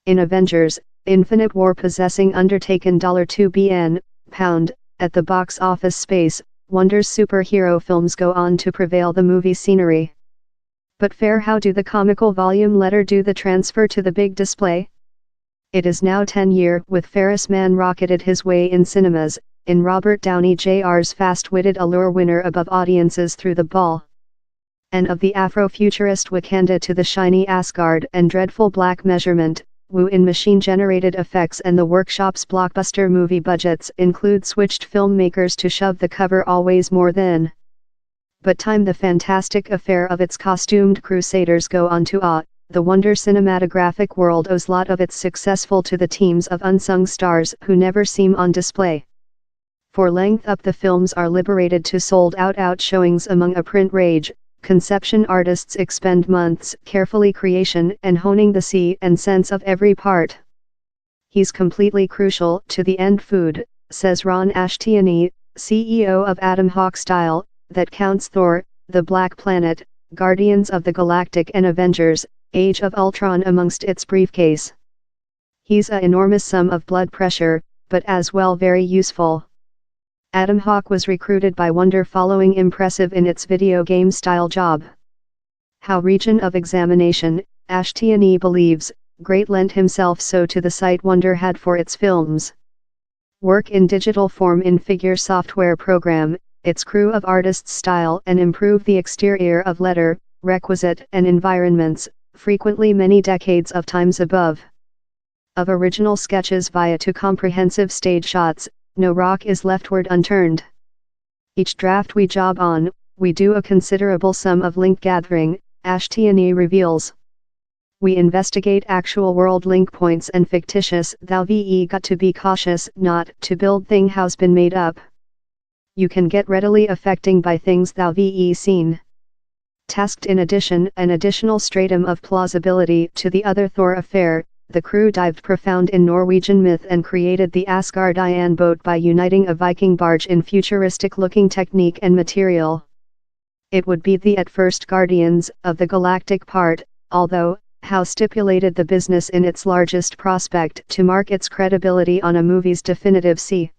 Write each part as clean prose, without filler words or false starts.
In Avengers: Infinite War possessing undertaken $2 billion, at the box office space, Wonder's superhero films go on to prevail the movie scenery. But fair how do the comical volume letter do the transfer to the big display? It is now 10 years with Ferris Man rocketed his way in cinemas, in Robert Downey Jr.'s fast-witted allure winner above audiences through the ball. And of the Afro-futurist Wakanda to the shiny Asgard and dreadful black measurement, woo in machine-generated effects and the workshop's blockbuster movie budgets include switched filmmakers to shove the cover always more than. But time the fantastic affair of its costumed crusaders go on to awe, the Wonder cinematographic world owes lot of its successful to the teams of unsung stars who never seem on display. For length up the films are liberated to sold-out showings among a print rage. Conception artists expend months carefully creation and honing the see and sense of every part. He's completely crucial to the end food, says Ron Ashtiani, CEO of Adam Hawk Style, that counts Thor, The Black Planet, Guardians of the Galactic and Avengers: Age of Ultron amongst its briefcase. He's a enormous sum of blood pressure, but as well very useful. Adam Hawk was recruited by Wonder following impressive in its video game style job. How region of examination, Ashtiani believes, great lent himself so to the sight Wonder had for its films. Work in digital form in figure software program, its crew of artists style and improve the exterior of letter, requisite and environments, frequently many decades of times above. Of original sketches via to comprehensive stage shots, no rock is leftward unturned. Each draft we job on, we do a considerable sum of link gathering, Ashtiani reveals. We investigate actual world link points and fictitious thou ve got to be cautious not to build thing has been made up. You can get readily affecting by things thou ve seen. Tasked in addition an additional stratum of plausibility to the other Thor affair, the crew dived profound in Norwegian myth and created the Asgardian boat by uniting a Viking barge in futuristic-looking technique and material. It would be the at first Guardians of the Galactic part, although, how stipulated the business in its largest prospect to mark its credibility on a movie's definitive see.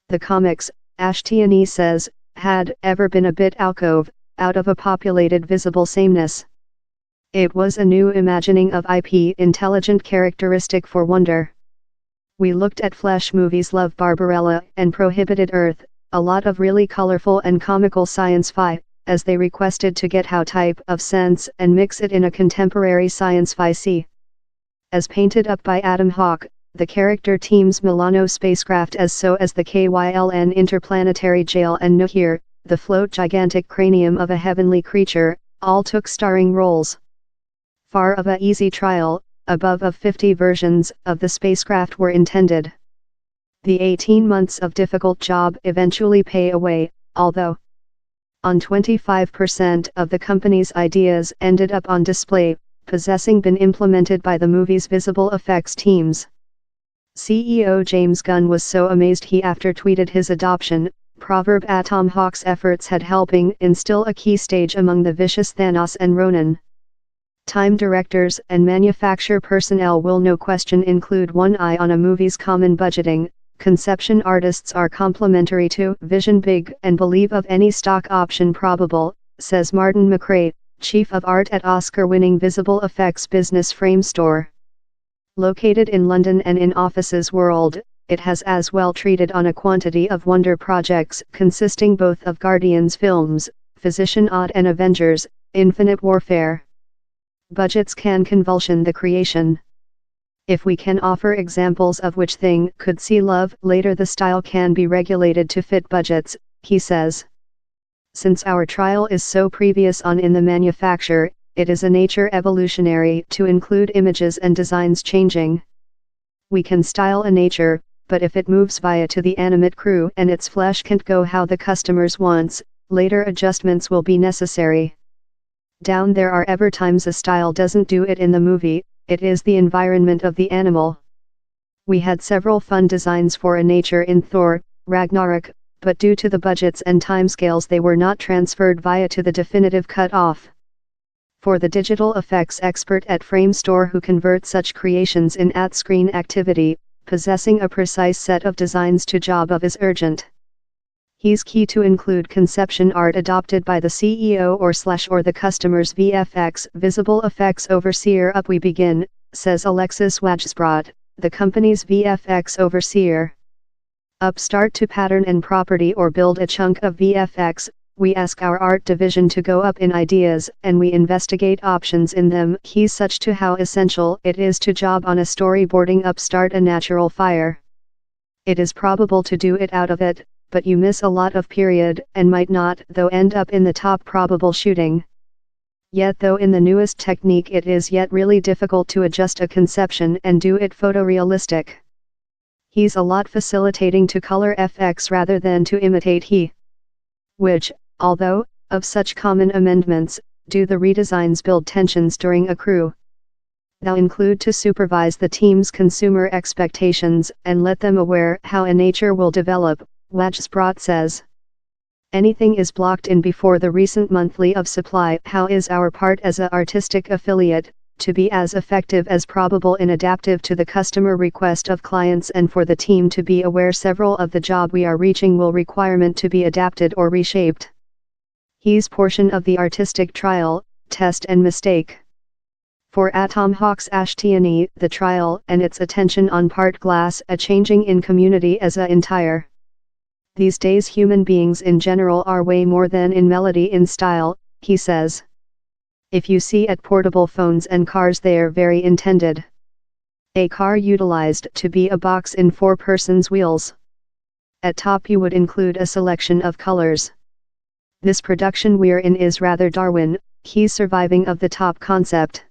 The comics, Ashtiani says, had ever been a bit alcove, out of a populated visible sameness. It was a new imagining of IP intelligent characteristic for Wonder. We looked at Flesh movies Love Barbarella and Prohibited Earth, a lot of really colorful and comical science-fi, as they requested to get how type of sense and mix it in a contemporary science-fi see. As painted up by Adam Hawk, the character teams Milano spacecraft as so as the KYLN interplanetary jail and Nuhir, the float gigantic cranium of a heavenly creature, all took starring roles. Far of a easy trial, above of 50 versions of the spacecraft were intended. The 18 months of difficult job eventually pay away, although on 25% of the company's ideas ended up on display, possessing been implemented by the movie's visible effects teams. CEO James Gunn was so amazed he after tweeted his adoption, proverb Tom Hawk's efforts had helping instill a key stage among the vicious Thanos and Ronan. Time directors and manufacture personnel will no question include one eye on a movie's common budgeting. Conception artists are complementary to vision big and believe of any stock option probable, says Martin McRae, chief of art at Oscar-winning visual effects business Frame Store. Located in London and in offices world, it has as well treated on a quantity of Wonder projects consisting both of Guardians films, Physician Odd and Avengers: Infinite Warfare. Budgets can convulsion the creation. If we can offer examples of which thing could see love later, the style can be regulated to fit budgets, he says. Since our trial is so previous on in the manufacture, it is a nature evolutionary to include images and designs changing. We can style a nature, but if it moves via to the animate crew and its flesh can't go how the customers wants, later adjustments will be necessary. Down there are ever times a style doesn't do it in the movie, it is the environment of the animal. We had several fun designs for a nature in Thor, Ragnarok, but due to the budgets and timescales they were not transferred via to the definitive cut-off. For the digital effects expert at Frame Store who convert such creations in at-screen activity, possessing a precise set of designs to job of is urgent. He's key to include conception art adopted by the CEO or the customer's VFX visible effects overseer. Up we begin, says Alexis Wajsbrot, the company's VFX overseer. Up start to pattern and property or build a chunk of VFX, we ask our art division to go up in ideas and we investigate options in them. He's such to how essential it is to job on a storyboarding up start a natural fire. It is probable to do it out of it, but you miss a lot of period and might not though end up in the top probable shooting. Yet though in the newest technique it is yet really difficult to adjust a conception and do it photorealistic. He's a lot facilitating to color FX rather than to imitate which, although, of such common amendments, do the redesigns build tensions during a crew. Thou include to supervise the team's consumer expectations and let them aware how a nature will develop, Wajsbrot says. Anything is blocked in before the recent monthly of supply. How is our part as a artistic affiliate, to be as effective as probable in adaptive to the customer request of clients and for the team to be aware several of the job we are reaching will requirement to be adapted or reshaped. He's portion of the artistic trial, test and mistake. For Atom Hawks Ashtiani, the trial and its attention on part glass a changing in community as a entire. These days human beings in general are way more than in melody in style, he says. If you see at portable phones and cars they're very intended. A car utilized to be a box in 4 persons wheels. At top you would include a selection of colors. This production we're in is rather Darwin, he's surviving of the top concept.